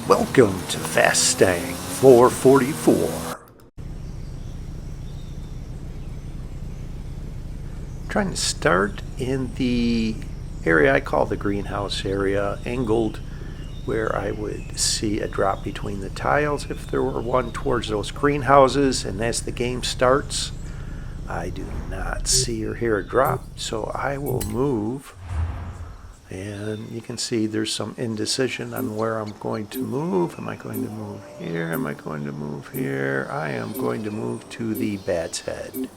Welcome to Fastang 444. Trying to start in the area I call the greenhouse area, angled where I would see a drop between the tiles if there were one towards those greenhouses, and as the game starts I do not see or hear a drop, so I will move. And you can see there's some indecision on where I'm going to move. Am I going to move here? Am I going to move here? I am going to move to the bat's head.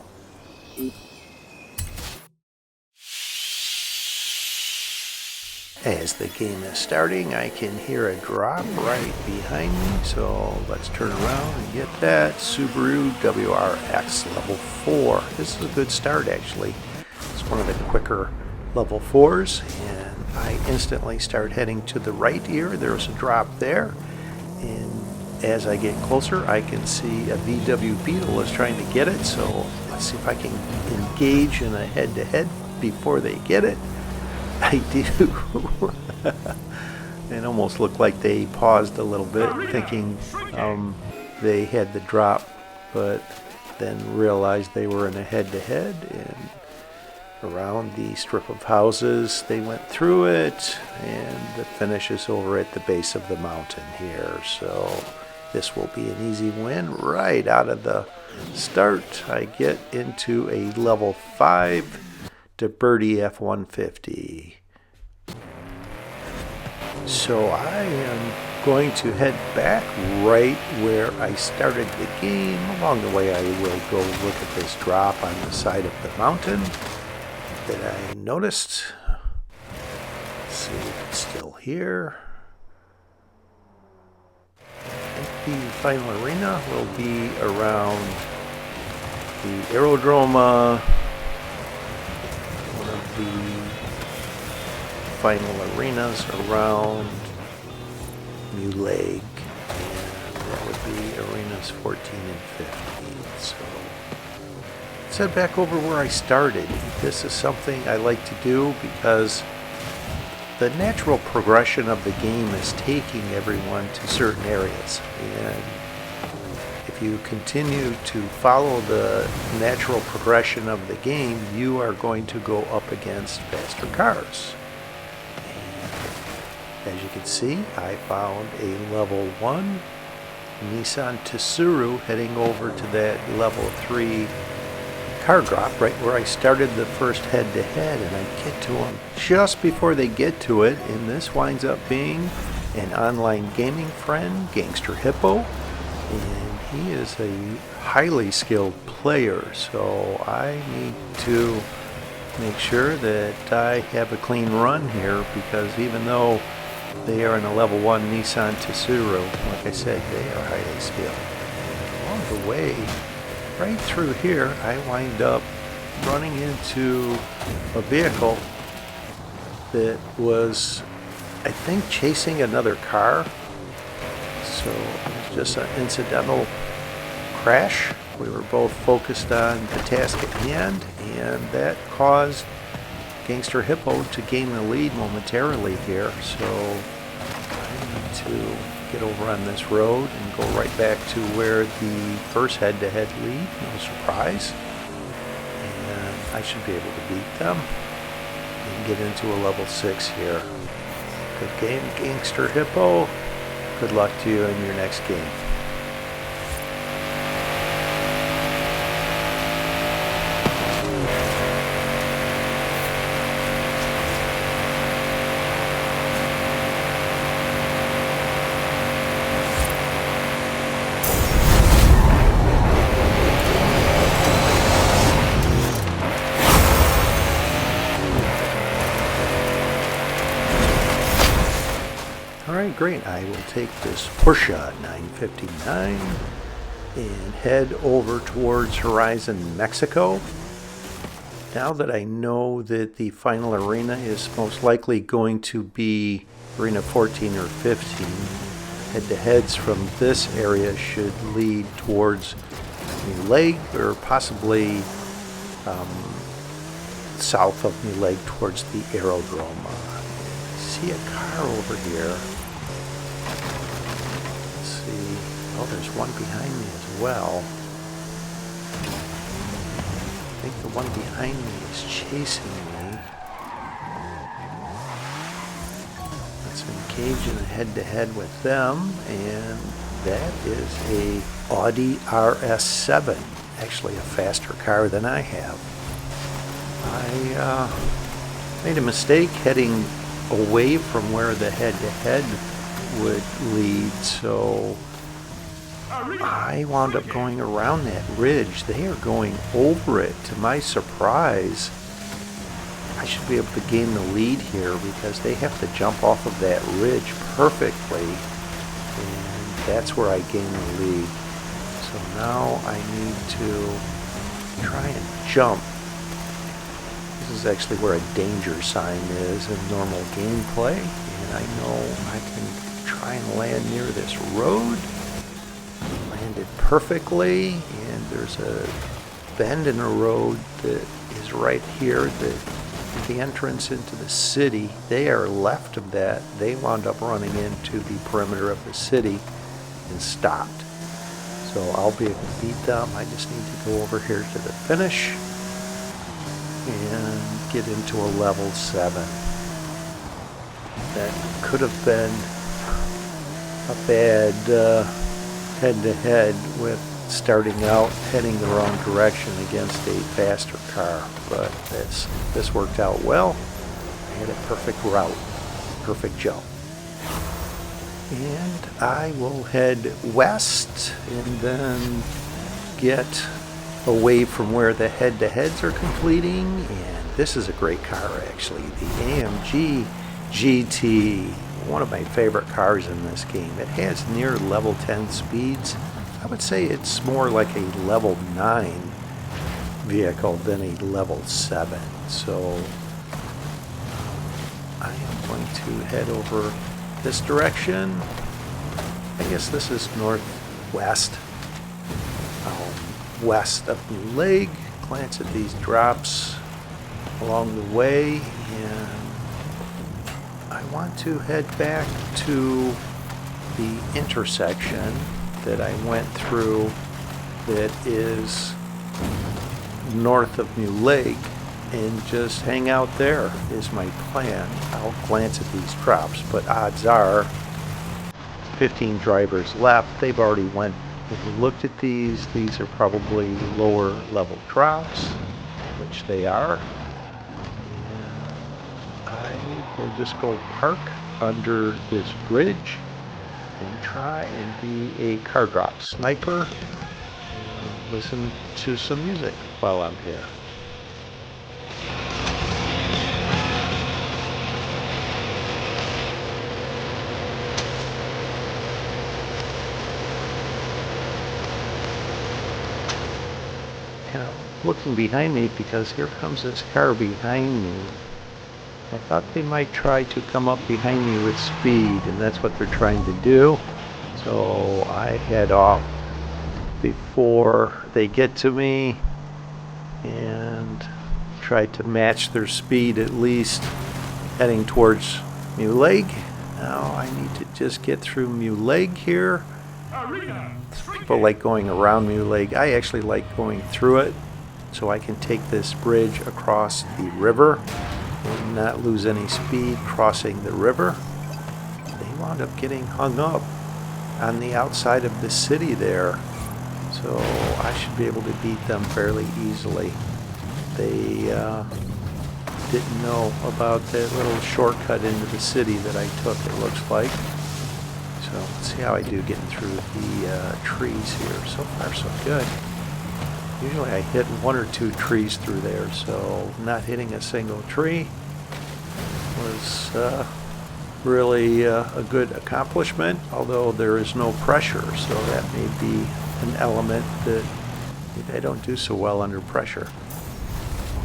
As the game is starting, I can hear a drop right behind me, so let's turn around and get that. Subaru WRX level 4. This is a good start, actually. It's one of the quicker level 4s, and I instantly start heading to the right here. There's a drop there, and as I get closer I can see a VW Beetle is trying to get it, so let's see if I can engage in a head-to-head before they get it. I do. It almost looked like they paused a little bit thinking they had the drop, but then realized they were in a head-to-head, and around the strip of houses they went through it, and the finish is over at the base of the mountain here. So this will be an easy win right out of the start. I get into a level 5 to birdie F-150. So I am going to head back right where I started the game. Along the way I will go look at this drop on the side of the mountain that I noticed. Let's see if it's still here. I think the final arena will be around the aerodrome, one of the final arenas around New Lake, and that would be arenas 14 and 15. So let's head back over where I started. This is something I like to do because the natural progression of the game is taking everyone to certain areas, and if you continue to follow the natural progression of the game, you are going to go up against faster cars. And as you can see, I found a level 1 Nissan Tsuru heading over to that level 3 car drop right where I started the first head-to-head, and I get to them just before they get to it, and this winds up being an online gaming friend, Gansterhippo, and he is a highly skilled player, so I need to make sure that I have a clean run here, because even though they are in a level 1 Nissan Tsuru, like I said, they are highly skilled. And along the way, right through here, I wind up running into a vehicle that was, I think, chasing another car. So it was just an incidental crash. We were both focused on the task at hand, and that caused Gansterhippo to gain the lead momentarily here. So I need to get over on this road and go right back to where the first head-to-head lead, no surprise, and I should be able to beat them and get into a level 6 here. Good game, Gansterhippo. Good luck to you in your next game. Alright, great. I will take this Porsche 959 and head over towards Horizon, Mexico. Now that I know that the final arena is most likely going to be Arena 14 or 15, head-to-heads from this area should lead towards New Lake, or possibly south of New Lake towards the aerodrome. I see a car over here. see. Oh, there's one behind me as well. I think the one behind me is chasing me. Let's engage in a head-to-head with them, and that is a Audi RS7. Actually a faster car than I have. I made a mistake heading away from where the head-to-head would lead, so I wound up going around that ridge. They are going over it. To my surprise, I should be able to gain the lead here because they have to jump off of that ridge perfectly, and that's where I gain the lead. So now I need to try and jump. This is actually where a danger sign is in normal gameplay, and I know I can try and land near this road. Landed perfectly, and there's a bend in the road that is right here, the entrance into the city. They are left of that. They wound up running into the perimeter of the city and stopped. So I'll be able to beat them. I just need to go over here to the finish and get into a level 7. That could have been a bad head-to-head with starting out heading the wrong direction against a faster car, but this worked out well. I had a perfect route, perfect jump. And I will head west and then get away from where the head-to-heads are completing. And this is a great car, actually, the AMG GT, one of my favorite cars in this game. It has near level 10 speeds. I would say it's more like a level 9 vehicle than a level 7. So I am going to head over this direction. I guess this is northwest, west of New Lake. Glance at these drops along the way, and I want to head back to the intersection that I went through that is north of New Lake and just hang out there is my plan. I'll glance at these drops, but odds are 15 drivers left. They've already went and looked at these. These are probably lower level drops, which they are. And I will just go park under this bridge and try and be a car drop sniper and listen to some music while I'm here. And I'm looking behind me because here comes this car behind me. I thought they might try to come up behind me with speed, and that's what they're trying to do. So I head off before they get to me and try to match their speed, at least heading towards New Lake. Now I need to just get through New Lake here. People like going around New Lake. I actually like going through it so I can take this bridge across the river and not lose any speed crossing the river. They wound up getting hung up on the outside of the city there, so I should be able to beat them fairly easily. They didn't know about that little shortcut into the city that I took, it looks like. So let's see how I do getting through the trees here. So far so good. Usually I hit one or two trees through there, so not hitting a single tree was really a good accomplishment, although there is no pressure, so that may be an element that maybe I don't do so well under pressure.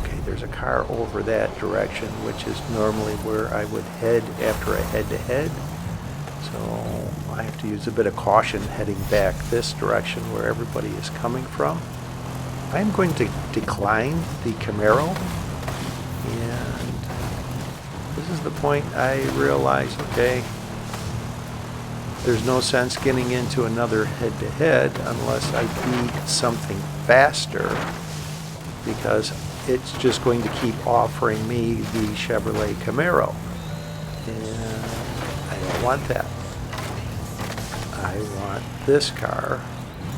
Okay, there's a car over that direction, which is normally where I would head after a head-to-head. So I have to use a bit of caution heading back this direction where everybody is coming from. I'm going to decline the Camaro, and this is the point I realize, okay, There's no sense getting into another head-to-head unless I beat something faster, because it's just going to keep offering me the Chevrolet Camaro. And I don't want that. I want this car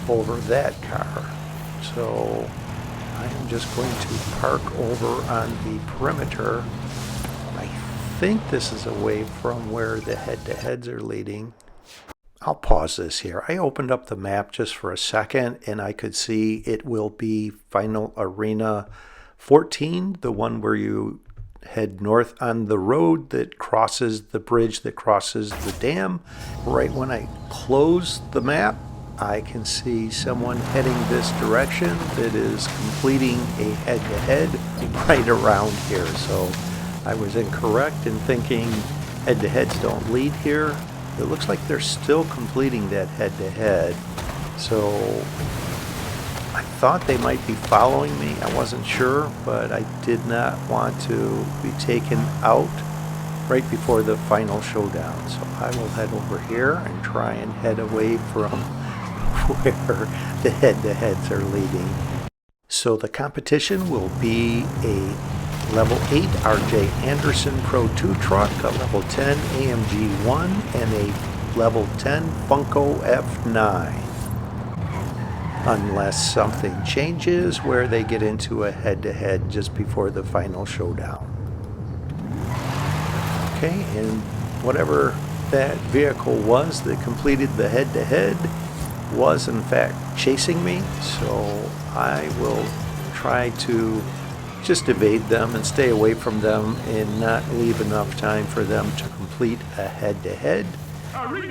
over that car. So I am just going to park over on the perimeter. I think this is away from where the head-to-heads are leading. I'll pause this here. I opened up the map just for a second and I could see it will be Final Arena 14, the one where you head north on the road that crosses the bridge that crosses the dam. Right when I close the map, I can see someone heading this direction that is completing a head-to-head right around here. So I was incorrect in thinking head-to-heads don't lead here. It looks like they're still completing that head-to-head. So I thought they might be following me. I wasn't sure, but I did not want to be taken out right before the final showdown. So I will head over here and try and head away from where the head-to-heads are leading. So the competition will be a Level 8 RJ Anderson Pro 2 truck, a Level 10 AMG One, and a Level 10 Funko F9. Unless something changes where they get into a head-to-head just before the final showdown. Okay, and whatever that vehicle was that completed the head-to-head was in fact chasing me, so I will try to just evade them and stay away from them and not leave enough time for them to complete a head-to-head,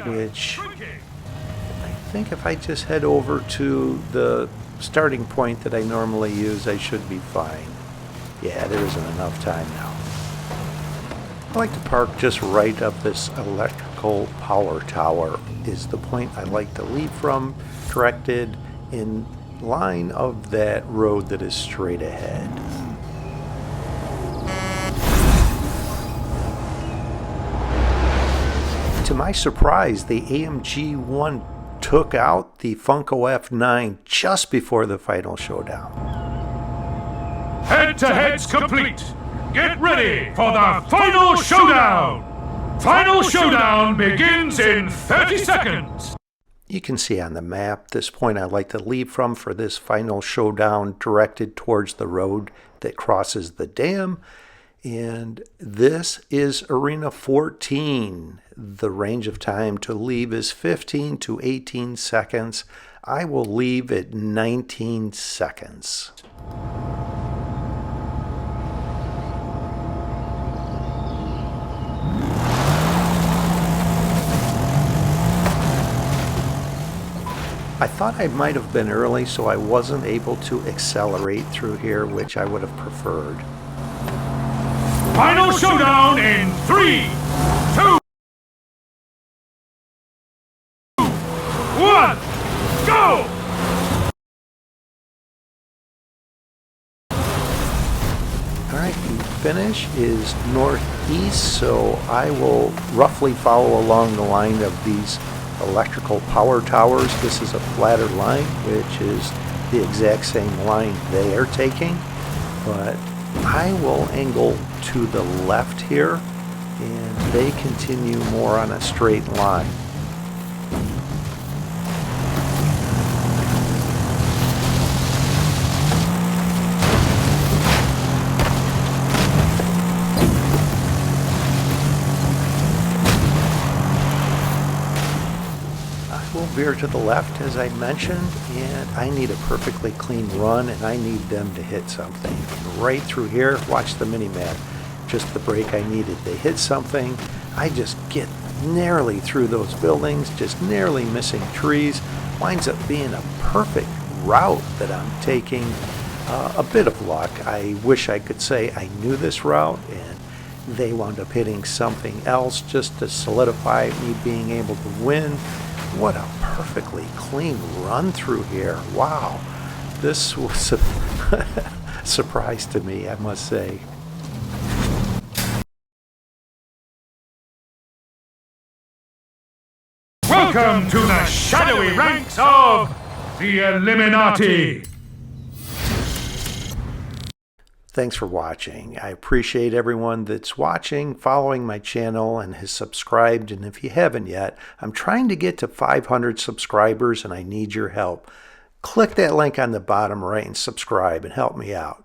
which I think if I just head over to the starting point that I normally use, I should be fine. Yeah, there isn't enough time now. I like to park just right up this electrical power tower is the point I like to leave from, directed in line of that road that is straight ahead. To my surprise, the AMG One took out the Funko F9 just before the final showdown. Head-to-heads complete. Get ready for the final showdown. Final showdown begins in 30 seconds. You can see on the map this point I like to leave from for this final showdown directed towards the road that crosses the dam. And this is Arena 14. The range of time to leave is 15 to 18 seconds. I will leave at 19 seconds. I thought I might have been early, so I wasn't able to accelerate through here, which I would have preferred. Final showdown in 3, 2, 1, go! Alright, the finish is northeast, so I will roughly follow along the line of these electrical power towers. This is a flatter line, which is the exact same line they are taking, but I will angle to the left here and they continue more on a straight line. Veer to the left as I mentioned, and I need a perfectly clean run and I need them to hit something. Right through here, watch the mini-map, just the break I needed. They hit something, I just get narrowly through those buildings, just narrowly missing trees. Winds up being a perfect route that I'm taking. A bit of luck. I wish I could say I knew this route and they wound up hitting something else just to solidify me being able to win. What a perfectly clean run through here. Wow. This was a surprise to me, I must say. Welcome Welcome to the shadowy ranks of the Illuminati. Thanks for watching. I appreciate everyone that's watching, following my channel, and has subscribed. And if you haven't yet, I'm trying to get to 500 subscribers and I need your help. Click that link on the bottom right and subscribe and help me out.